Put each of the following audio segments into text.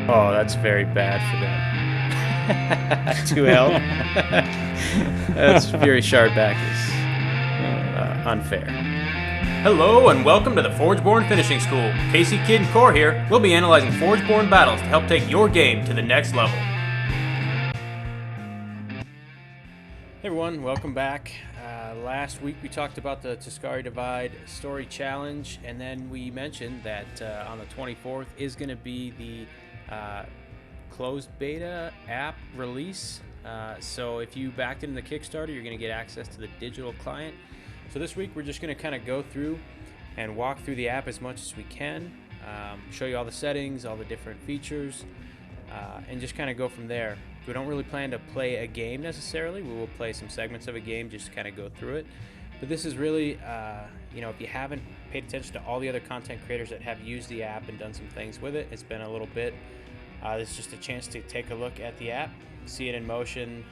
Oh, that's very bad for them. 2L. That's Fury Shardback is unfair. Hello and welcome to the Forgeborn Finishing School. Casey, Kid, and Koar here. We'll be analyzing Forgeborn battles to help take your game to the next level. Hey everyone, welcome back. Last week we talked about the Tuscari Divide Story Challenge, and then we mentioned that on the 24th is going to be the closed beta app release. So if you backed into the Kickstarter, you're going to get access to the digital client. So this week we're just going to kind of go through and walk through the app as much as we can, show you all the settings, all the different features, and just kind of go from there. We don't really plan to play a game necessarily. We will play some segments of a game just to kind of go through it. But this is really, if you haven't paid attention to all the other content creators that have used the app and done some things with it, it's been a little bit. This is just a chance to take a look at the app, see it in motion,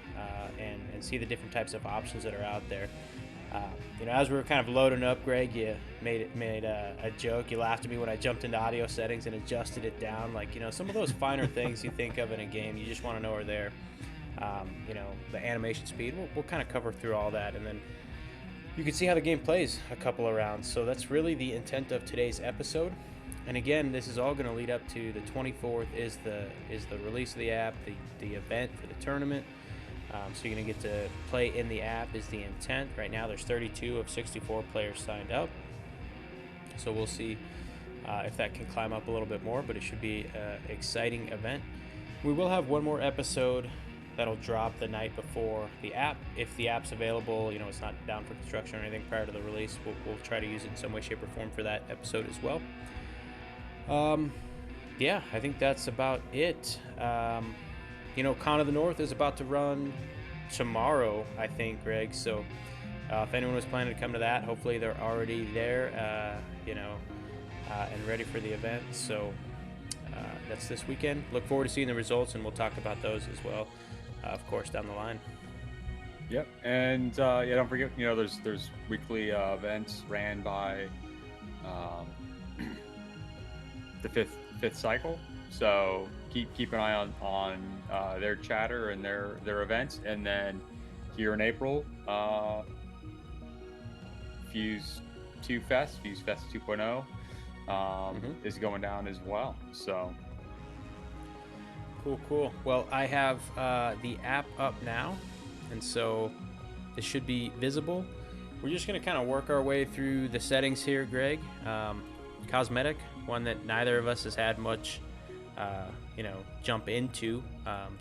and see the different types of options that are out there. As we were kind of loading up, Greg, you made a joke. You laughed at me when I jumped into audio settings and adjusted it down. Some of those finer things you think of in a game, you just want to know are there. The animation speed, we'll kind of cover through all that, and then you can see how the game plays a couple of rounds. So that's really the intent of today's episode. And again, this is all going to lead up to the 24th is the release of the app, the event for the tournament. So you're going to get to play in the app is the intent. Right now there's 32 of 64 players signed up. So we'll see if that can climb up a little bit more, but it should be an exciting event. We will have one more episode that'll drop the night before the app. If the app's available, it's not down for construction or anything prior to the release, we'll try to use it in some way, shape, or form for that episode as well. I think that's about it. Con of the North is about to run tomorrow, I think, Greg. So if anyone was planning to come to that, hopefully they're already there, and ready for the event. So that's this weekend. Look forward to seeing the results, and we'll talk about those as well, of course, down the line. Yep, and don't forget, there's weekly events ran by the fifth cycle. So keep an eye on their chatter and their events, and then here in April, FuseFest 2.0 is going down as well. So Cool. Well, I have the app up now, and so this should be visible. We're just going to kind of work our way through the settings here, Greg. Cosmetic, one that neither of us has had much jump into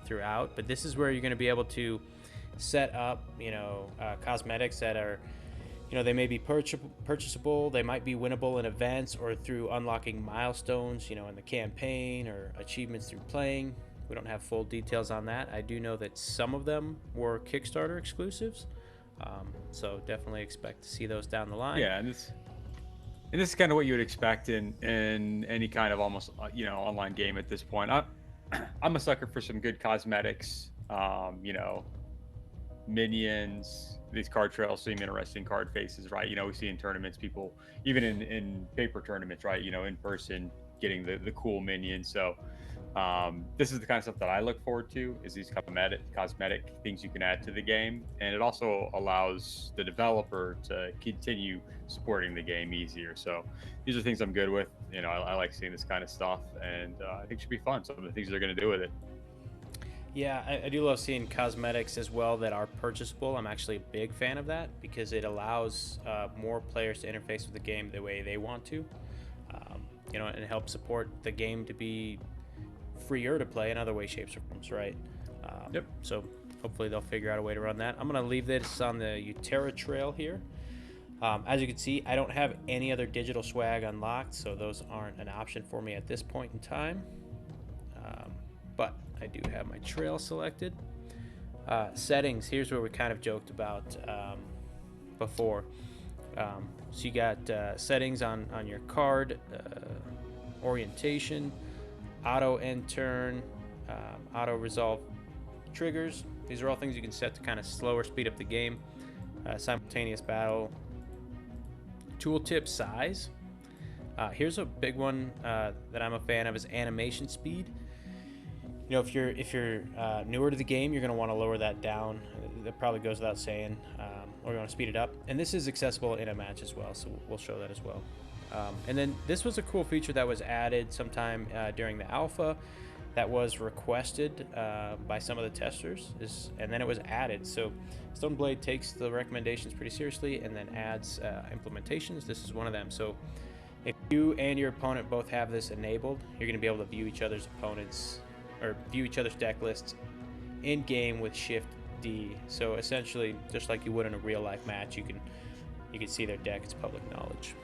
throughout, but this is where you're going to be able to set up cosmetics that are they may be purchasable, they might be winnable in events or through unlocking milestones in the campaign or achievements through playing. We don't have full details on that. I do know that some of them were Kickstarter exclusives, so definitely expect to see those down the line. Yeah, and this is kind of what you would expect in any kind of almost online game at this point. I'm a sucker for some good cosmetics. Minions. These card trails seem interesting. Card faces, right? We see in tournaments people, even in paper tournaments, right? In person, getting the cool minions. So this is the kind of stuff that I look forward to, is these cosmetic things you can add to the game, and it also allows the developer to continue supporting the game easier. So these are things I'm good with. I like seeing this kind of stuff, and I think it should be fun, some of the things they're going to do with it. Yeah, I do love seeing cosmetics as well that are purchasable. I'm actually a big fan of that because it allows more players to interface with the game the way they want to, and it helps support the game to be freer to play in other ways, shapes, or forms, right? Yep. So hopefully they'll figure out a way to run that. I'm going to leave this on the Utera trail here. As you can see, I don't have any other digital swag unlocked, so those aren't an option for me at this point in time. But I do have my trail selected. Settings, here's where we kind of joked about before. So you got settings on your card, orientation, auto end turn, auto resolve triggers. These are all things you can set to kind of slow or speed up the game. Simultaneous battle, tooltip size. Here's a big one that I'm a fan of, is animation speed. you know, if you're newer to the game, you're going to want to lower that down. That probably goes without saying, or you want to speed it up. And this is accessible in a match as well, so we'll show that as well. And then this was a cool feature that was added sometime during the alpha that was requested by some of the testers, and then it was added. So Stoneblade takes the recommendations pretty seriously and then adds implementations. This is one of them. So if you and your opponent both have this enabled, you're going to be able to view each other's opponents or view each other's deck lists in game with Shift D. So essentially, just like you would in a real life match, you can see their deck. It's public knowledge.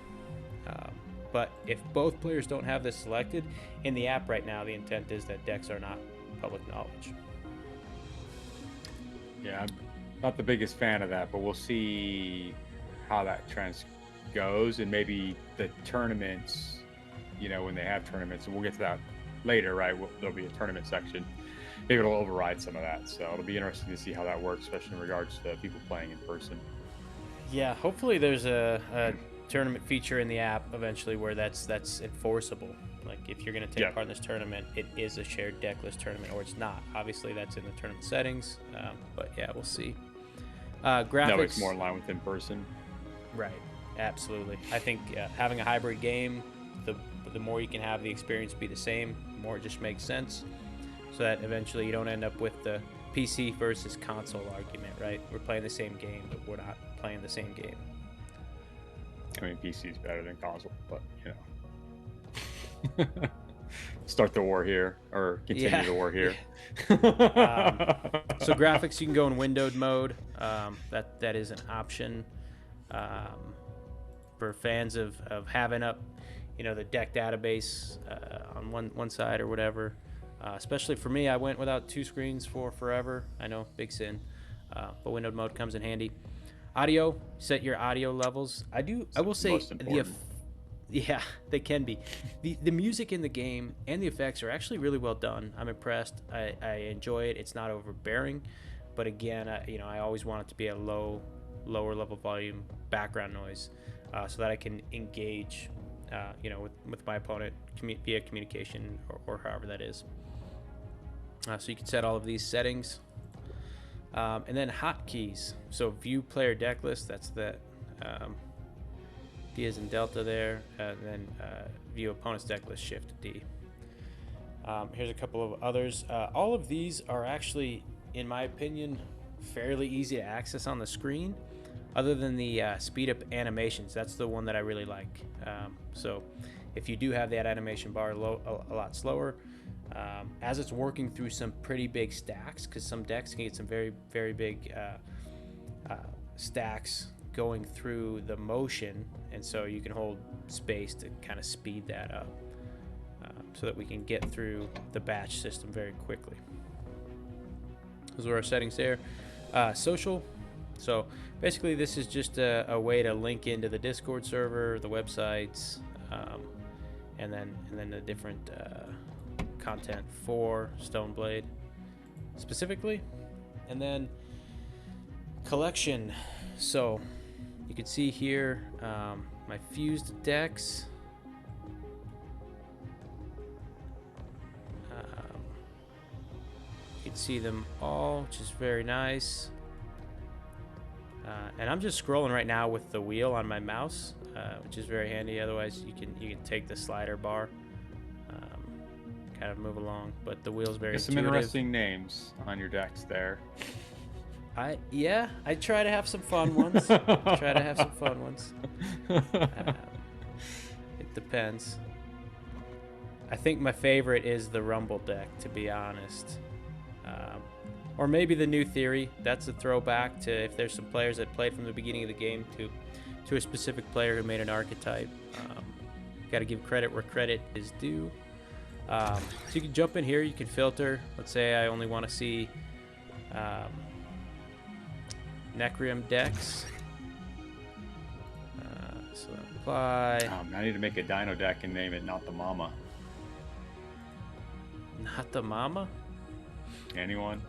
But if both players don't have this selected in the app right now, the intent is that decks are not public knowledge. Yeah, I'm not the biggest fan of that, but we'll see how that trend goes, and maybe the tournaments, you know, when they have tournaments, and we'll get to that later, right? There'll be a tournament section. Maybe it'll override some of that. So it'll be interesting to see how that works, especially in regards to people playing in person. Yeah, hopefully there's a tournament feature in the app eventually where that's enforceable. Like if you're going to take part in this tournament, it is a shared deck list tournament, or it's not. Obviously that's in the tournament settings, but yeah, we'll see. Graphics. No, it's more in line with in person. Right, absolutely. I think having a hybrid game, the more you can have the experience be the same, the more it just makes sense, so that eventually you don't end up with the PC versus console argument, right? We're playing the same game, but we're not playing the same game. I mean, PC is better than console, but you know, start the war here or continue the war here. So graphics, you can go in windowed mode. That is an option for fans of having up, you know, the deck database on one side or whatever. Especially for me, I went without 2 screens for forever. I know, big sin, but windowed mode comes in handy. Audio, set your audio levels. I will say yeah, they can be. The music in the game and the effects are actually really well done. I'm impressed. I enjoy it. It's not overbearing, but again, I always want it to be a lower level volume background noise, so that I can engage, with my opponent via communication or however that is. So you can set all of these settings. And then hotkeys. So view player deck list, that's the D as in Delta there, and then view opponent's deck list, Shift D. Here's a couple of others. All of these are actually, in my opinion, fairly easy to access on the screen, other than the speed up animations. That's the one that I really like. So if you do have that animation bar a lot slower, as it's working through some pretty big stacks, because some decks can get some very, very big stacks going through the motion, and so you can hold space to kind of speed that up, so that we can get through the batch system very quickly. Those are our settings there. Social. So basically this is just a way to link into the Discord server, the websites, and then the different content for Stoneblade specifically. And then collection. So you can see here my fused decks. You can see them all, which is very nice. And I'm just scrolling right now with the wheel on my mouse, which is very handy. Otherwise, you can take the slider bar, kind of move along. But the wheel's very some intuitive. interesting names on your decks there. I try to have some fun ones. It depends. I think my favorite is the Rumble deck, to be honest. Or maybe the New Theory. That's a throwback to if there's some players that played from the beginning of the game to a specific player who made an archetype. Got to give credit where credit is due. So you can jump in here. You can filter. Let's say I only want to see Necrium decks. So apply. I need to make a Dino deck and name it Not the Mama. Not the Mama? Anyone?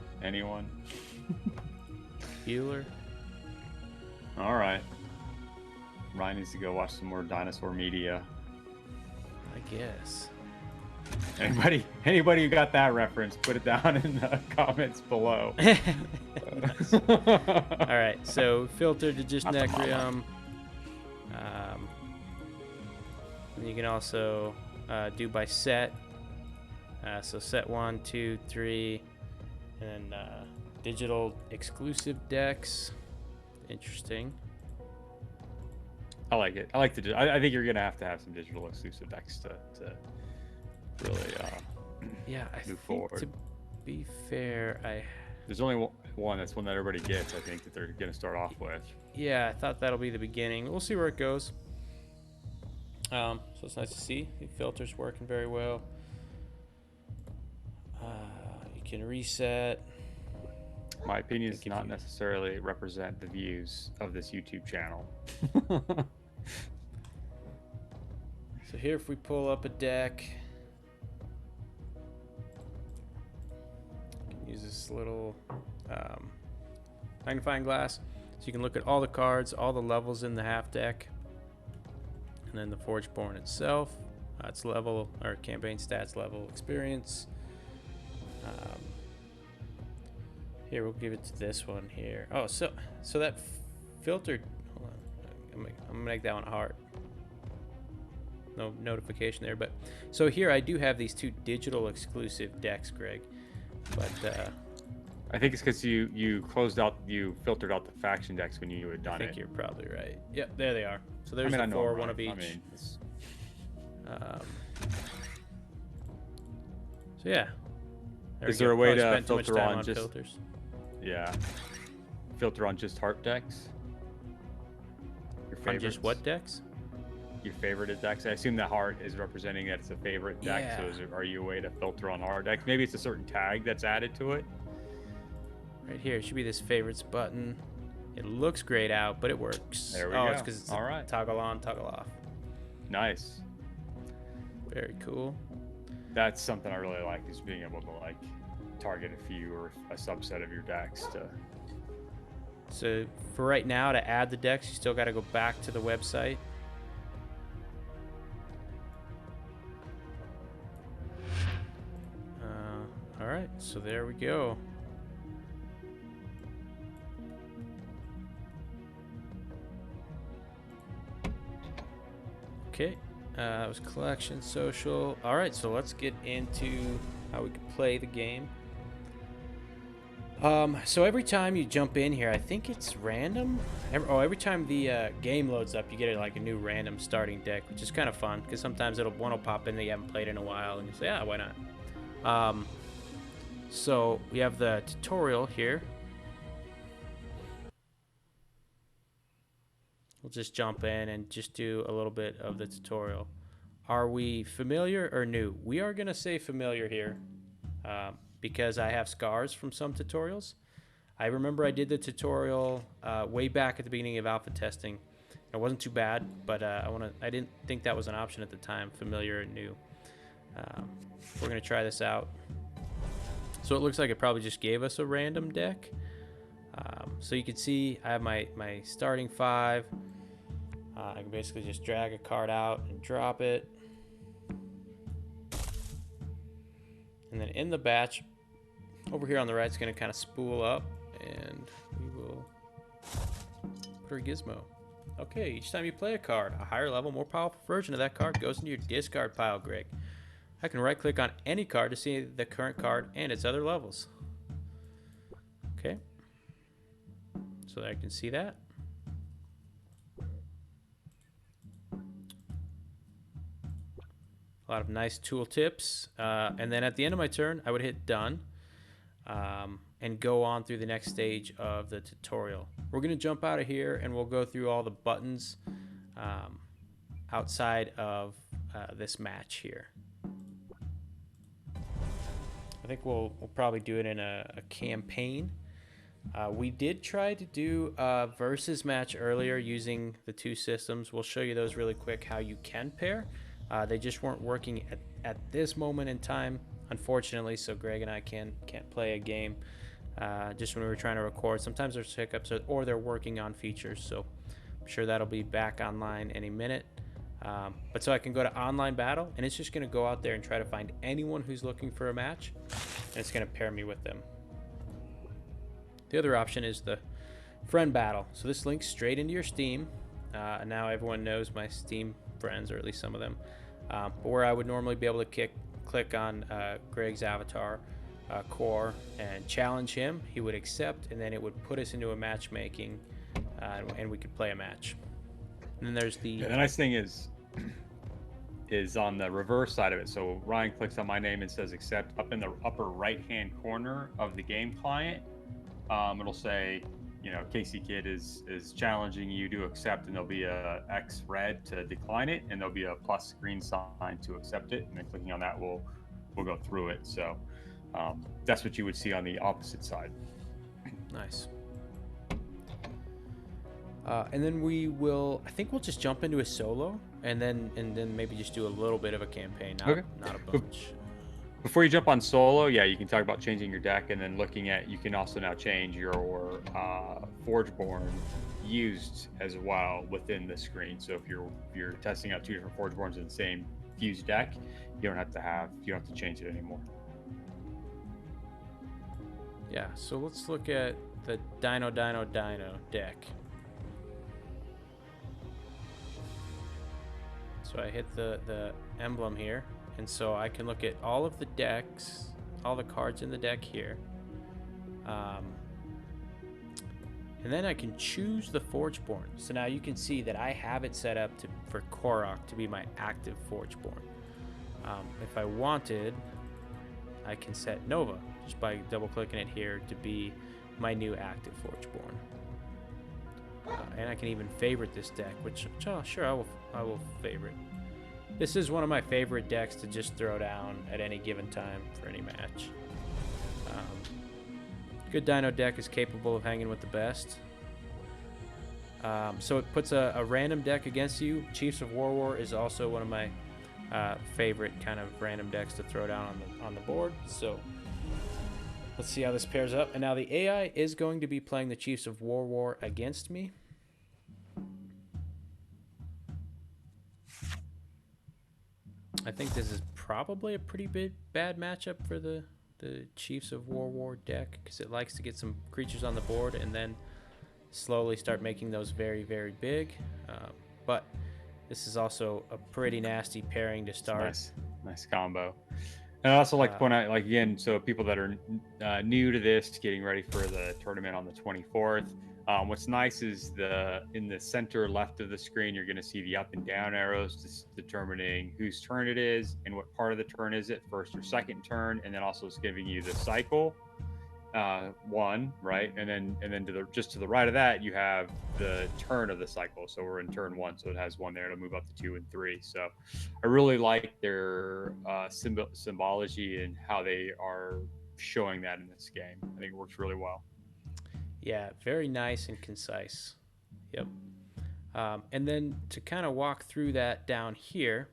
Bueller? All right. Ryan needs to go watch some more dinosaur media. I guess. Anybody who got that reference, put it down in the comments below. Nice. All right, so filter to just Necrium. And you can also do by set. So set 1, 2, 3, and then digital exclusive decks. Interesting. I like it. I I think you're gonna have to have some digital exclusive decks to really yeah, I move think forward. To be fair, there's only one that's one that everybody gets. I think that they're gonna start off with. Yeah, I thought that'll be the beginning. We'll see where it goes. So it's nice to see the filter's working very well. You can reset. My opinion does not necessarily represent the views of this YouTube channel. So here, if we pull up a deck, you can use this little magnifying glass, so you can look at all the cards, all the levels in the half deck, and then the Forgeborn itself, its level or campaign stats, level, experience. Here, we'll give it to this one here. Oh, so that filtered. Hold on, I'm gonna make that one a heart. No notification there, but so here I do have these 2 digital exclusive decks, Greg. But I think it's because you filtered out the faction decks when you had done it. I think you're probably right. Yep, there they are. So there's the 4, one of each. So yeah. Is there a way to filter on just filters? Yeah, filter on just heart decks? Your favorites? On just what decks? Your favorite decks. I assume that heart is representing that it's a favorite deck. Yeah. So are you a way to filter on heart decks? Maybe it's a certain tag that's added to it. Right here, it should be this favorites button. It looks grayed out, but it works. There we go. It's because it's all right. Toggle on, toggle off. Nice. Very cool. That's something I really like, is being able to like target a few or a subset of your decks to. So for right now, to add the decks, you still got to go back to the website. All right, so there we go. Okay, it was collection, social. All right, so let's get into how we can play the game. So every time you jump in here, I think it's random. Every time the game loads up, you get like a new random starting deck, which is kind of fun because sometimes one will pop in that you haven't played in a while, and you say, why not? So we have the tutorial here. We'll just jump in and just do a little bit of the tutorial. Are we familiar or new? We are going to say familiar here because I have scars from some tutorials. I remember I did the tutorial way back at the beginning of alpha testing. It wasn't too bad, but I didn't think that was an option at the time, familiar and new. We're going to try this out. So it looks like it probably just gave us a random deck. So you can see I have my starting 5. I can basically just drag a card out and drop it. And then in the batch, over here on the right, it's going to kind of spool up. And we will put a gizmo. Okay, each time you play a card, a higher level, more powerful version of that card goes into your discard pile, Greg. I can right click on any card to see the current card and its other levels. Okay. So that I can see that. A lot of nice tool tips. And then at the end of my turn, I would hit done and go on through the next stage of the tutorial. We're going to jump out of here and we'll go through all the buttons outside of this match here. I think we'll probably do it in a campaign. We did try to do a versus match earlier using the 2 systems. We'll show you those really quick, how you can pair. They just weren't working at this moment in time, unfortunately, so Greg and I can't play a game just when we were trying to record. Sometimes there's hiccups or they're working on features, so I'm sure that'll be back online any minute. But so I can go to online battle, and it's just going to go out there and try to find anyone who's looking for a match, and it's going to pair me with them. The other option is the friend battle. So this links straight into your Steam. And now everyone knows my Steam friends, or at least some of them. But where I would normally be able to click on Greg's avatar, Koar, and challenge him, he would accept, and then it would put us into a matchmaking, and we could play a match. And then there's the nice thing is on the reverse side of it. So Ryan clicks on my name and says accept. Up in the upper right hand corner of the game client, it'll say, you know, Casey Kid is challenging you to accept, and there'll be a X red to decline it, and there'll be a plus green sign to accept it, and then clicking on that will go through it. So that's what you would see on the opposite side. Nice. And then I think we'll just jump into a solo, and then maybe just do a little bit of a campaign, not a bunch. Before you jump on solo, yeah, you can talk about changing your deck, and then looking at, you can also now change your Forgeborn used as well within the screen. So if you're testing out 2 different Forgeborns in the same fused deck, you don't have to change it anymore. Yeah, so let's look at the Dino deck. So I hit the emblem here, and so I can look at all of the decks, all the cards in the deck here. And then I can choose the Forgeborn. So now you can see that I have it set up for Korok to be my active Forgeborn. If I wanted, I can set Nova just by double clicking it here to be my new active Forgeborn. And I can even favorite this deck, which sure, I will favorite. This is one of my favorite decks to just throw down at any given time for any match. Good Dino deck is capable of hanging with the best. So it puts a random deck against you. Chiefs of War is also one of my favorite kind of random decks to throw down on the board. So let's see how this pairs up. And now the AI is going to be playing the Chiefs of War against me. I think this is probably a pretty bad matchup for the Chiefs of War deck, because it likes to get some creatures on the board and then slowly start making those very, very big. But this is also a pretty nasty pairing to start. Nice combo. And I also like to point out, like, again, so people that are new to this, getting ready for the tournament on the 24th, what's nice is in the center left of the screen, you're going to see the up and down arrows determining whose turn it is and what part of the turn is it, first or second turn, and then also it's giving you the cycle one, right? And then just to the right of that, you have the turn of the cycle. So we're in turn 1, so it has 1 there to move up to 2 and 3. So I really like their symbology and how they are showing that in this game. I think it works really well. Yeah, very nice and concise. Yep. And then to kind of walk through that down here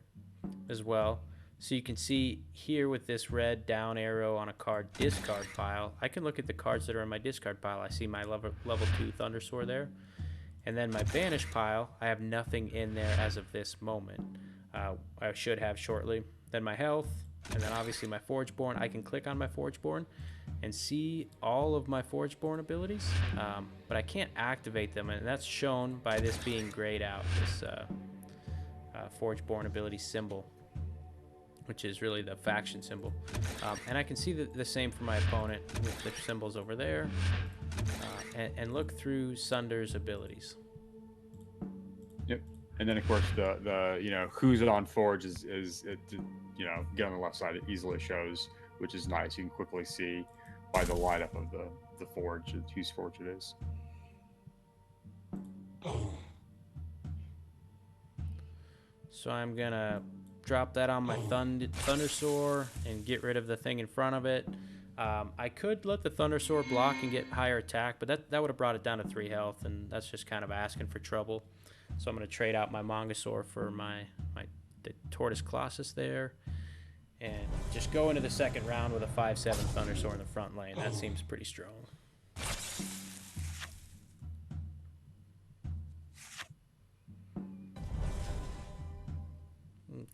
as well, so you can see here with this red down arrow on a card discard pile, I can look at the cards that are in my discard pile. I see my level 2 Thundersword there. And then my banish pile, I have nothing in there as of this moment. I should have shortly. Then my health, and then obviously my Forgeborn. I can click on my Forgeborn and see all of my Forgeborn abilities, but I can't activate them, and that's shown by this being grayed out, this Forgeborn ability symbol, which is really the faction symbol. And I can see the same for my opponent with the symbols over there, and look through Sunder's abilities. Yep. And then of course the who's on Forge is get on the left side, it easily shows, which is nice. You can quickly see by the light up of the Forge whose Forge it is. So I'm gonna drop that on my Thundersword and get rid of the thing in front of it. I could let the Thundersword block and get higher attack, but that would have brought it down to 3 health, and that's just kind of asking for trouble. So I'm going to trade out my Mongosaur for the Tortoise Colossus there, and just go into the second round with a 5/7 Thundersword in the front lane. That seems pretty strong.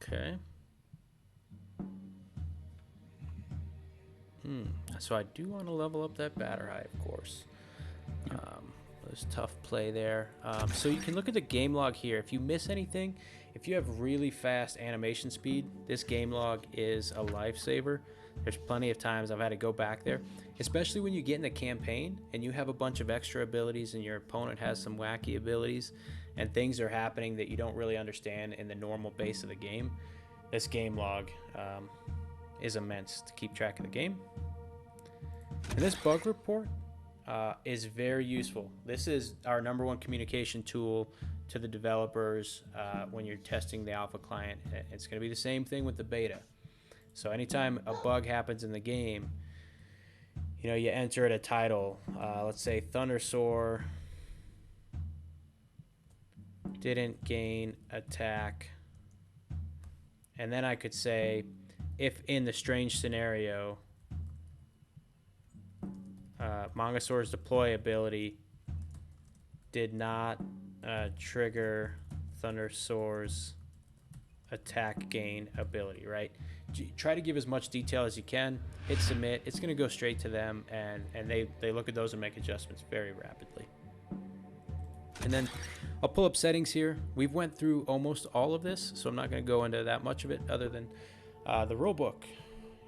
Okay. So I do want to level up that batter high, of course. It was tough play there. So you can look at the game log here. If you miss anything, if you have really fast animation speed, this game log is a lifesaver. There's plenty of times I've had to go back there, especially when you get in the campaign and you have a bunch of extra abilities and your opponent has some wacky abilities and things are happening that you don't really understand in the normal base of the game. This game log is immense to keep track of the game. And this bug report is very useful. This is our #1 communication tool to the developers when you're testing the alpha client. It's going to be the same thing with the beta. So anytime a bug happens in the game, you enter at a title. Let's say Thundersoar didn't gain attack. And then I could say, if in the strange scenario, Mangasaur's deploy ability did not trigger Thundersoar's attack gain ability, right? Try to give as much detail as you can. Hit submit. It's going to go straight to them, and they look at those and make adjustments very rapidly. And then I'll pull up settings here. We've went through almost all of this, so I'm not going to go into that much of it other than the rule book.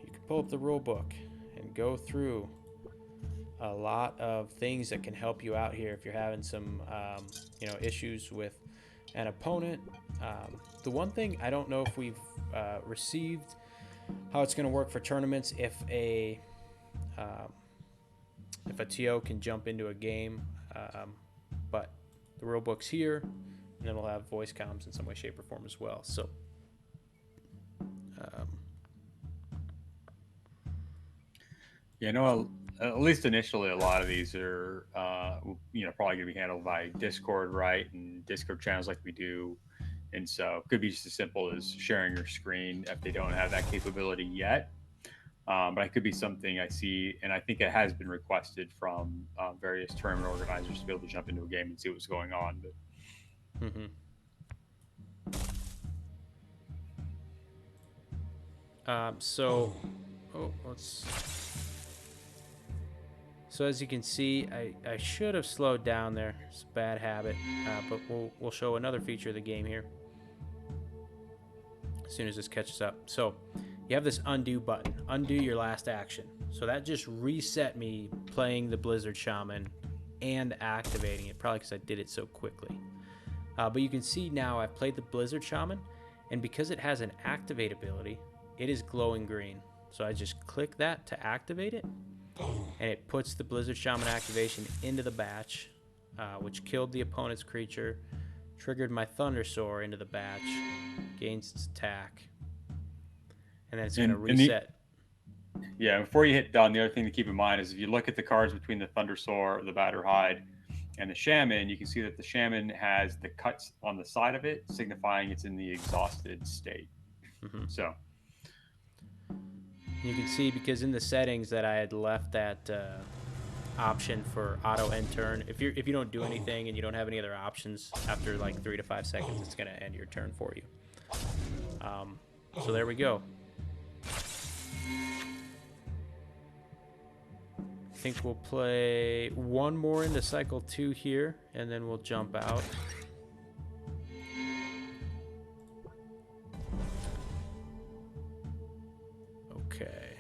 You can pull up the rule book and go through a lot of things that can help you out here if you're having some issues with an opponent. The one thing I don't know if we've received how it's going to work for tournaments if a TO can jump into a game, but the rule book's here, and then we'll have voice comms in some way, shape, or form as well. So at least initially, a lot of these are, probably going to be handled by Discord, right? And Discord channels like we do. And so it could be just as simple as sharing your screen if they don't have that capability yet. But it could be something I see, and I think it has been requested from various tournament organizers to be able to jump into a game and see what's going on. But So as you can see, I should have slowed down there. It's a bad habit, but we'll show another feature of the game here as soon as this catches up. So you have this undo button, undo your last action. So that just reset me playing the Blizzard Shaman and activating it, probably because I did it so quickly. But you can see now I've played the Blizzard Shaman, and because it has an activate ability, it is glowing green. So I just click that to activate it, and it puts the Blizzard Shaman activation into the batch, which killed the opponent's creature, triggered my Thundersoar into the batch, gains its attack, and then it's going to reset. Before you hit done, the other thing to keep in mind is if you look at the cards between the Thundersoar, the Batterhide, and the Shaman, you can see that the Shaman has the cuts on the side of it, signifying it's in the exhausted state. So you can see, because in the settings that I had left that option for auto end turn. If you don't do anything and you don't have any other options after like 3 to 5 seconds, it's going to end your turn for you. So there we go. I think we'll play one more into cycle 2 here, and then we'll jump out. Okay.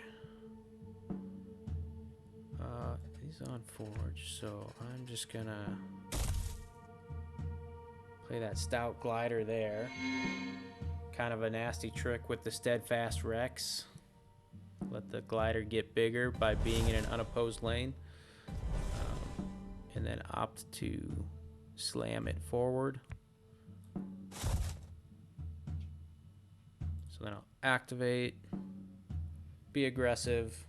He's on Forge, so I'm just gonna play that Stout Glider there. Kind of a nasty trick with the Steadfast Rex. Let the glider get bigger by being in an unopposed lane, and then opt to slam it forward. So then I'll activate, be aggressive,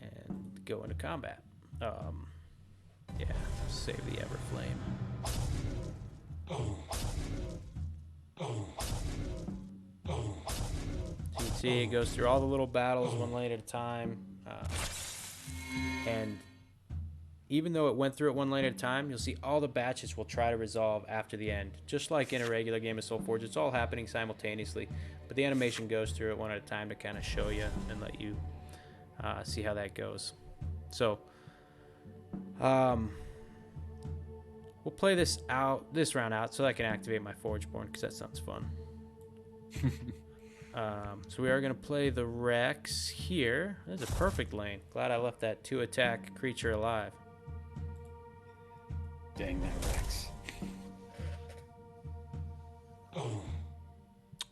and go into combat. Save the Everflame. You can see it goes through all the little battles one lane at a time, and even though it went through it one lane at a time, you'll see all the batches will try to resolve after the end. Just like in a regular game of Solforge, it's all happening simultaneously, but the animation goes through it one at a time to kind of show you and let you see how that goes. So, we'll play this round out so I can activate my Forgeborn, because that sounds fun. So we are going to play the Rex here. That's a perfect lane. Glad I left that 2-attack creature alive. Dang that Rex.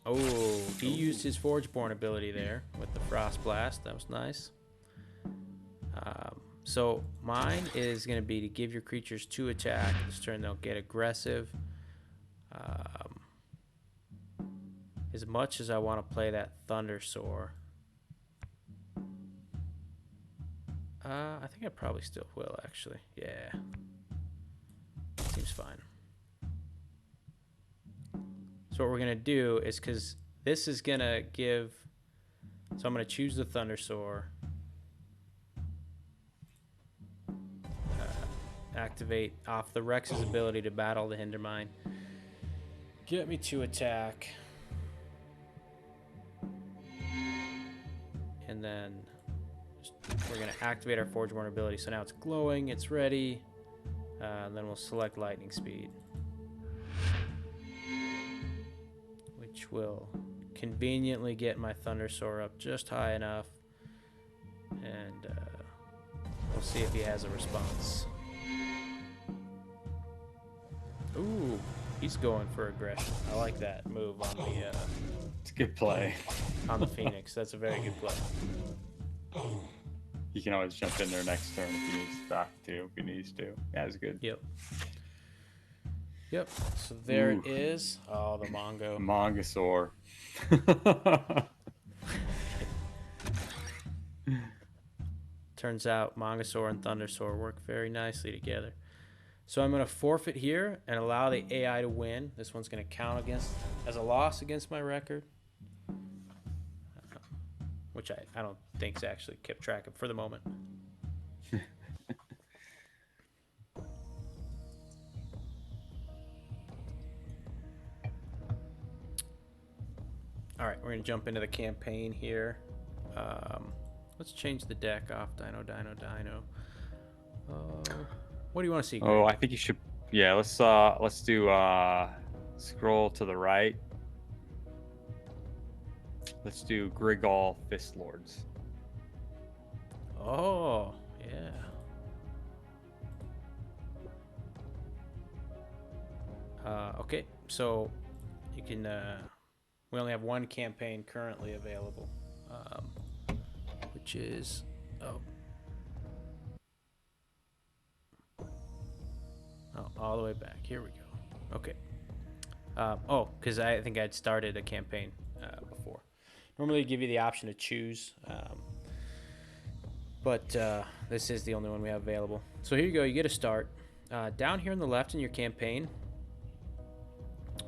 Oh, he used his Forgeborn ability there with the Frost Blast. That was nice. So mine is going to be to give your creatures 2-attack. This turn they'll get aggressive. As much as I want to play that Thundersoar, I think I probably still will, actually. Yeah. Seems fine. So what we're going to do is, because this is going to give... So I'm going to choose the Thundersoar. Activate off the Rex's ability to battle the Hindermine. Get me 2-attack. And then we're going to activate our Forgeborn ability. So now it's glowing, it's ready. And then we'll select Lightning Speed, which will conveniently get my Thundersoar up just high enough. And we'll see if he has a response. Ooh, he's going for aggression. I like that move on the... It's a good play. On the Phoenix. That's a very good play. He can always jump in there next turn if he needs back to, if he needs to. Yeah, it's good. Yep. Yep. So there it is. Oh, the Mongo. Mongosaur. Turns out Mongosaur and Thundersaur work very nicely together. So I'm going to forfeit here and allow the AI to win. This one's going to count as a loss against my record, which I don't think's actually kept track of for the moment. All right, we're going to jump into the campaign here. Let's change the deck off. Dino. What do you want to see, Greg? Oh, I think you should. Yeah, let's do scroll to the right. Let's do Grigal Fist Lords. Oh, yeah. Okay, so you can. We only have one campaign currently available, which is all the way back. Here we go. Okay. Because I think I'd started a campaign before. Normally, give you the option to choose, but this is the only one we have available. So here you go. You get a start. Down here on the left in your campaign,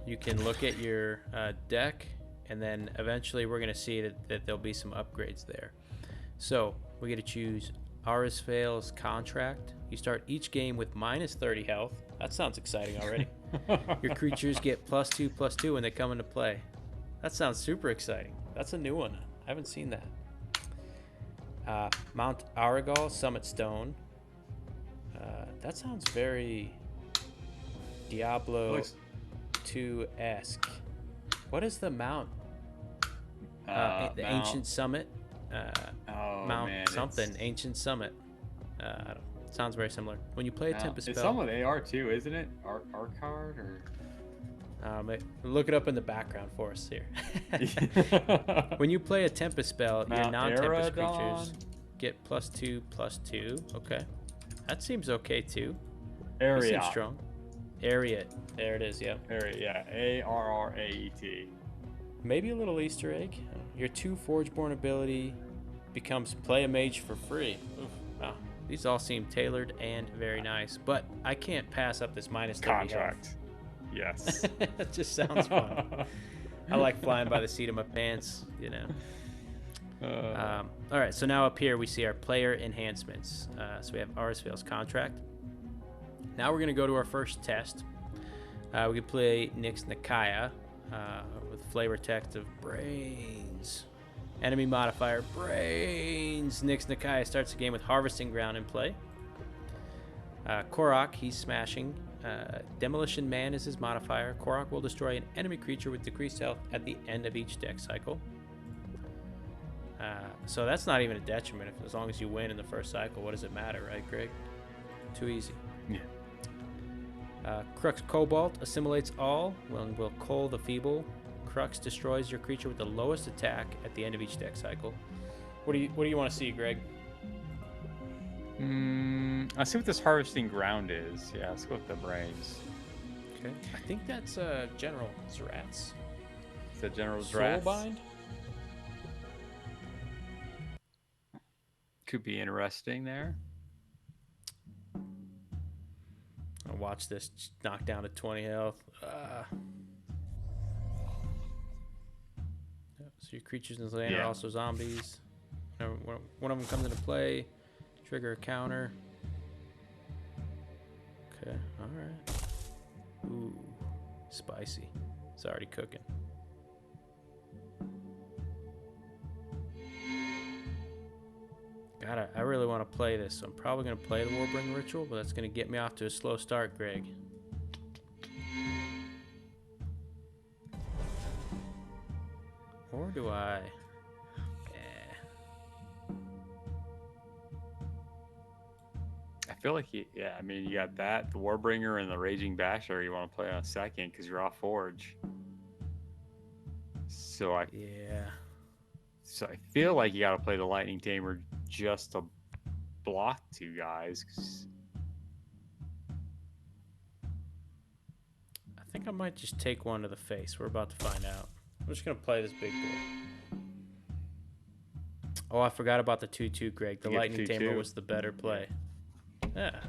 you can look at your deck, and then eventually we're going to see that there'll be some upgrades there. So we get to choose Arisfail's Contract. You start each game with minus 30 health. That sounds exciting already. Your creatures get +2/+2 when they come into play. That sounds super exciting. That's a new one. I haven't seen that. Mount Aragal Summit Stone. That sounds very Diablo 2-esque. What is the mount? The Ancient Summit. Mount man, something. Ancient Summit. I don't. Sounds very similar. When you play a Tempest it's spell, some with AR too, isn't it? Arcard or look it up in the background for us here. When you play a Tempest spell, your non-Tempest creatures get +2/+2. Okay, that seems okay too. Area. Seems strong. Ariat. There it is. Yep. Ariat. Yeah. ARRAET. Maybe a little Easter egg. Your 2 Forgeborn ability becomes play a mage for free. Oof. Wow. These all seem tailored and very nice, but I can't pass up this minus 30 Contract. Yes. It just sounds fun. I like flying by the seat of my pants, you know. All right, so now up here we see our player enhancements. So we have Arsvale's contract. Now we're going to go to our first test. We can play Nyx Nakaya with flavor text of brains. Enemy modifier, brains. Nyx Nakaya starts the game with Harvesting Ground in play. Korok, he's smashing. Demolition Man is his modifier. Korok will destroy an enemy creature with decreased health at the end of each deck cycle. So that's not even a detriment. As long as you win in the first cycle, what does it matter, right, Greg? Too easy. Yeah. Crux Cobalt assimilates all when will Cull the Feeble. Crux destroys your creature with the lowest attack at the end of each deck cycle. What do you want to see, Greg? I see what this Harvesting Ground is. Yeah, let's go with the brains. Okay. I think that's General Zrat's. Is that General Zrat's? Soulbind? Could be interesting there. I'll watch this knock down to 20 health. So your creatures in the lane are also zombies. One of them comes into play. Trigger a counter. Okay, alright. Ooh, spicy. It's already cooking. I really want to play this, so I'm probably going to play the Warbringer Ritual, but that's going to get me off to a slow start, Greg. Or do I? I feel like you got that, the Warbringer and the Raging Basher you want to play on a second because you're off Forge. So I feel like you got to play the Lightning Tamer just to block two guys. I think I might just take one to the face. We're about to find out. I'm just going to play this big boy. Oh, I forgot about the 2/2, Greg. The Lightning Tamer was the better play. Yeah.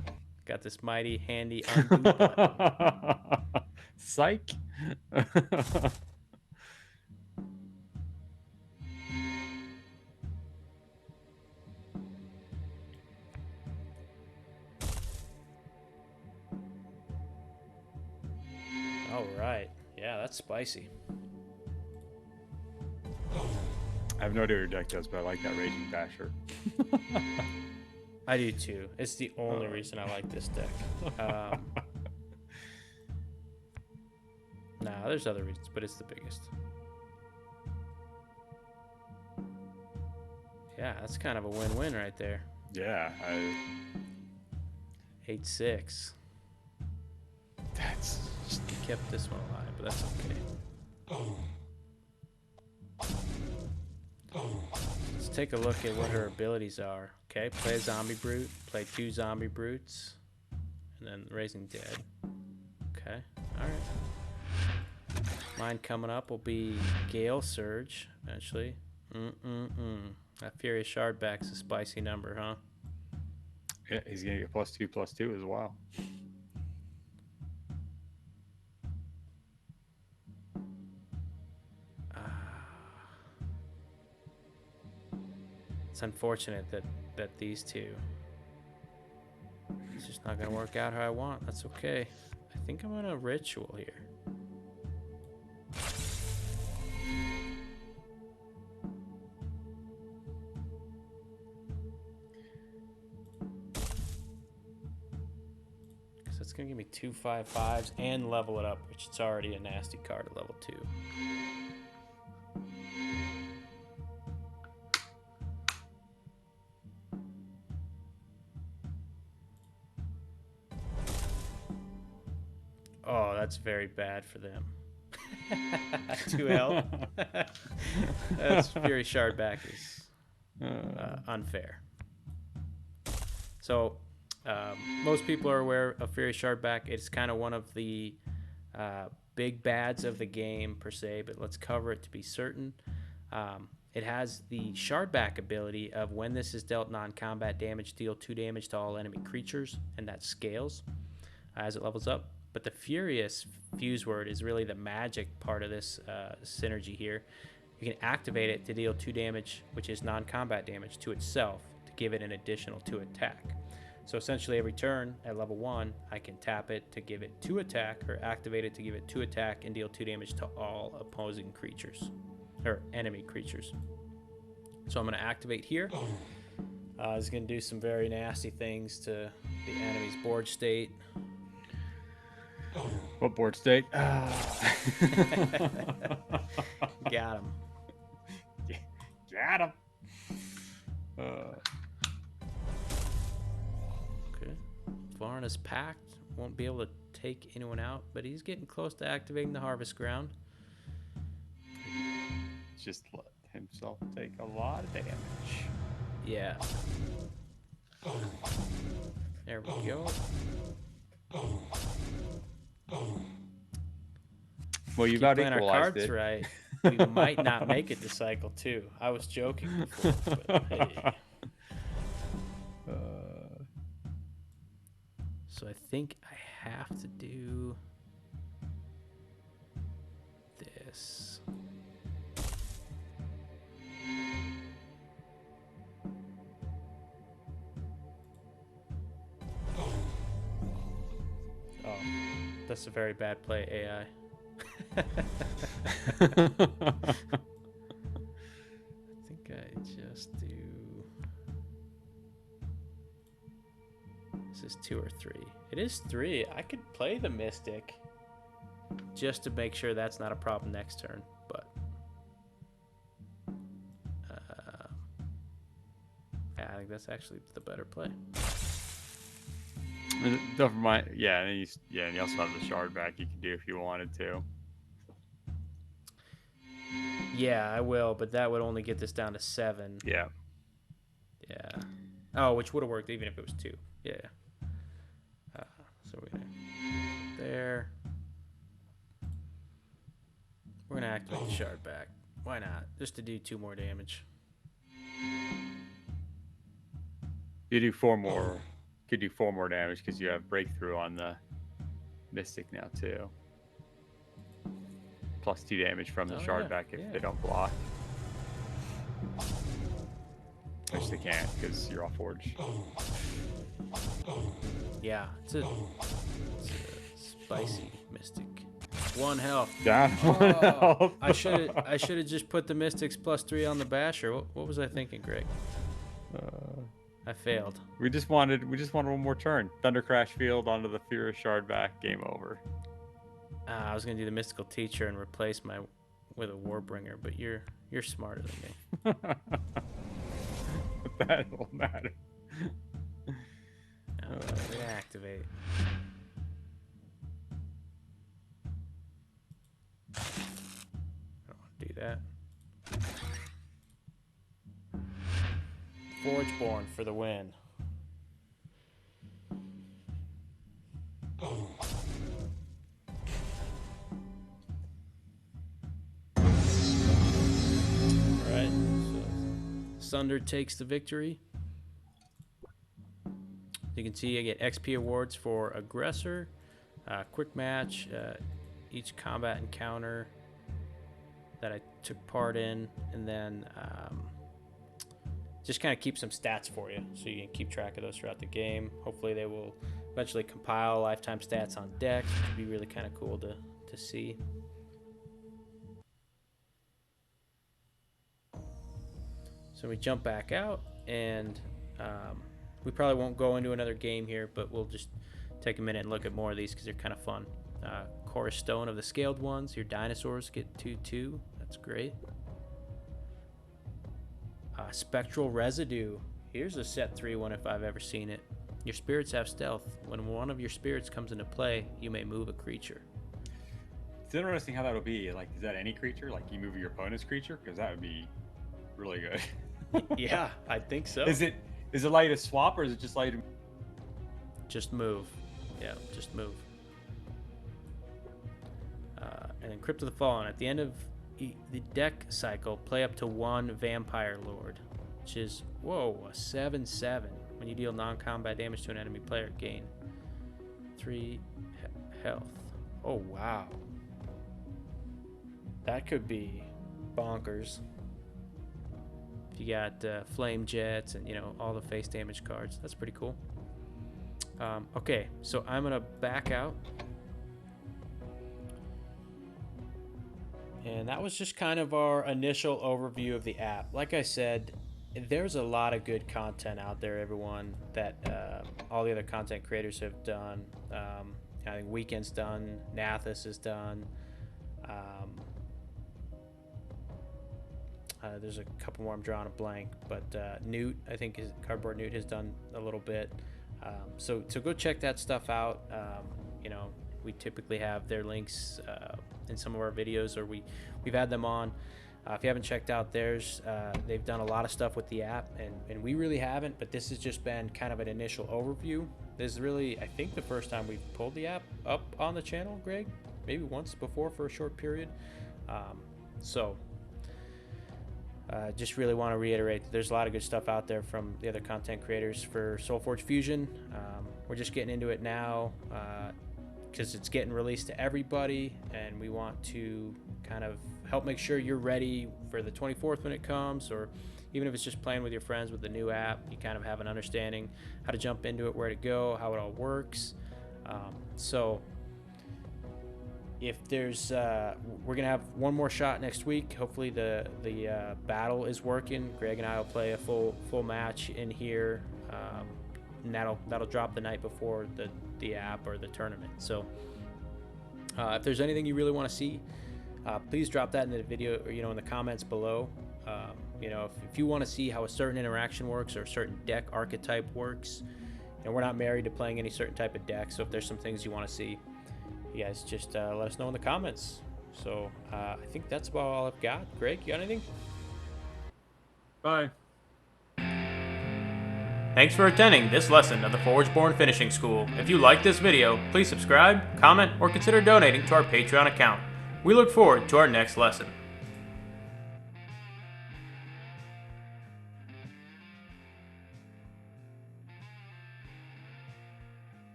Got this mighty, handy undo button. Psych. All right. Yeah, that's spicy. I have no idea what your deck does, but I like that Raging Basher. I do too. It's the only reason I like this deck. Nah, there's other reasons, but it's the biggest. Yeah, that's kind of a win-win right there. Yeah. 8-6. That's just... Kept this one alive, but that's okay. Let's take a look at what her abilities are. Okay, play a Zombie Brute, play 2 Zombie Brutes, and then Raising Dead. Okay, alright. Mine coming up will be Gale Surge, eventually. That Furious Shardback's a spicy number, huh? Yeah, he's going to get +2/+2 as well. It's unfortunate that these two, it's just not going to work out how I want. That's okay. I think I'm going to Ritual here. Because that's going to give me 2 5/5s and level it up, which it's already a nasty card at level 2. Oh, that's very bad for them. 2L. That's Fury Shardback is unfair. So, most people are aware of Fury Shardback. It's kind of one of the big bads of the game, per se, but let's cover it to be certain. It has the Shardback ability of when this is dealt non-combat damage, deal 2 damage to all enemy creatures, and that scales as it levels up. But the Furious Fuse Word is really the magic part of this synergy here. you can activate it to deal 2 damage, which is non-combat damage, to itself to give it an additional 2 attack. So essentially every turn at level 1, I can tap it to give it 2 attack or activate it to give it 2 attack and deal 2 damage to all opposing creatures or enemy creatures. So I'm going to activate here. It's going to do some very nasty things to the enemy's board state. What board state? Got him. Got him. Okay. Varna's packed. Won't be able to take anyone out, but he's getting close to activating the harvest ground. Just let himself take a lot of damage. Yeah. There we go. Well, you've Keep out playing our equalized cards it. right. We might not make it to cycle 2. I was joking before, but hey. So I think I have to do this. Oh, that's a very bad play, AI. I think I just do. This is 2 or 3. It is 3. I could play the Mystic just to make sure that's not a problem next turn, but yeah, I think that's actually the better play. Don't mind. Yeah, and you also have the shard back you can do if you wanted to. Yeah, I will, but that would only get this down to 7. Yeah. Yeah. Oh, which would have worked even if it was 2. Yeah. So we're gonna there. We're gonna activate the shard back. Why not? Just to do 2 more damage. You do 4 more. Could do 4 more damage because you have breakthrough on the Mystic now too. Plus 2 damage from the shard back if they don't block. Which they can't because you're off Forge. Yeah, it's a spicy Mystic. 1 health. Down 1 health. I should have just put the Mystics +3 on the Basher. What was I thinking, Greg? I failed. We just wanted 1 more turn. Thunder Crash Field onto the Furious Shard back. Game over. I was gonna do the Mystical Teacher and replace with a Warbringer, but you're smarter than me. That will matter. Reactivate. I don't want to do that. Forgeborn for the win. Alright, so Sunder takes the victory. You can see I get XP awards for Aggressor, Quick Match, each combat encounter that I took part in, and then just kind of keep some stats for you so you can keep track of those throughout the game. Hopefully they will eventually compile lifetime stats on decks, which would be really kind of cool to see. So we jump back out, and we probably won't go into another game here, but we'll just take a minute and look at more of these because they're kind of fun. Chorus Stone of the Scaled Ones. Your dinosaurs get 2/2. That's great. Spectral Residue. Here's a set 3 one if I've ever seen it. Your spirits have stealth. When one of your spirits comes into play, you may move a creature. It's interesting how that'll be. Like, is that any creature? Like, you move your opponent's creature? Because that would be really good. Yeah, I think so. Is it like a swap or is it just like just move? Yeah, just move. And then Crypt of the Fallen. At the end of the deck cycle, play up to 1 Vampire Lord, which is, whoa, a 7/7. When you deal non-combat damage to an enemy player, gain 3 health. Oh, wow. That could be bonkers. If you got flame jets and, you know, all the face damage cards, that's pretty cool. Okay, so I'm gonna back out. And that was just kind of our initial overview of the app. Like I said, there's a lot of good content out there, everyone, that all the other content creators have done. I think Weekend's done, Nathis is done. There's a couple more I'm drawing a blank, but Newt, I think Cardboard Newt has done a little bit. So go check that stuff out. You know, we typically have their links in some of our videos, or we've had them on. If you haven't checked out theirs, they've done a lot of stuff with the app, and we really haven't, but this has just been kind of an initial overview. This is really, I think, the first time we've pulled the app up on the channel, Greg. Maybe once before for a short period. Just really want to reiterate that there's a lot of good stuff out there from the other content creators for Solforge Fusion. We're just getting into it now because it's getting released to everybody, and we want to kind of help make sure you're ready for the 24th when it comes, or even if it's just playing with your friends with the new app, you kind of have an understanding how to jump into it, where to go, how it all works. If there's we're gonna have one more shot next week. Hopefully the battle is working. Greg and I will play a full match in here, and that'll drop the night before the app or the tournament. So if there's anything you really want to see, please drop that in the video, or, you know, in the comments below. You know, if you want to see how a certain interaction works or a certain deck archetype works, and we're not married to playing any certain type of deck, so if there's some things you want to see, you guys just let us know in the comments. So I think that's about all I've got. Greg, you got anything? Bye. Thanks for attending this lesson of the Forgeborn Finishing School. If you like this video, please subscribe, comment, or consider donating to our Patreon account. We look forward to our next lesson.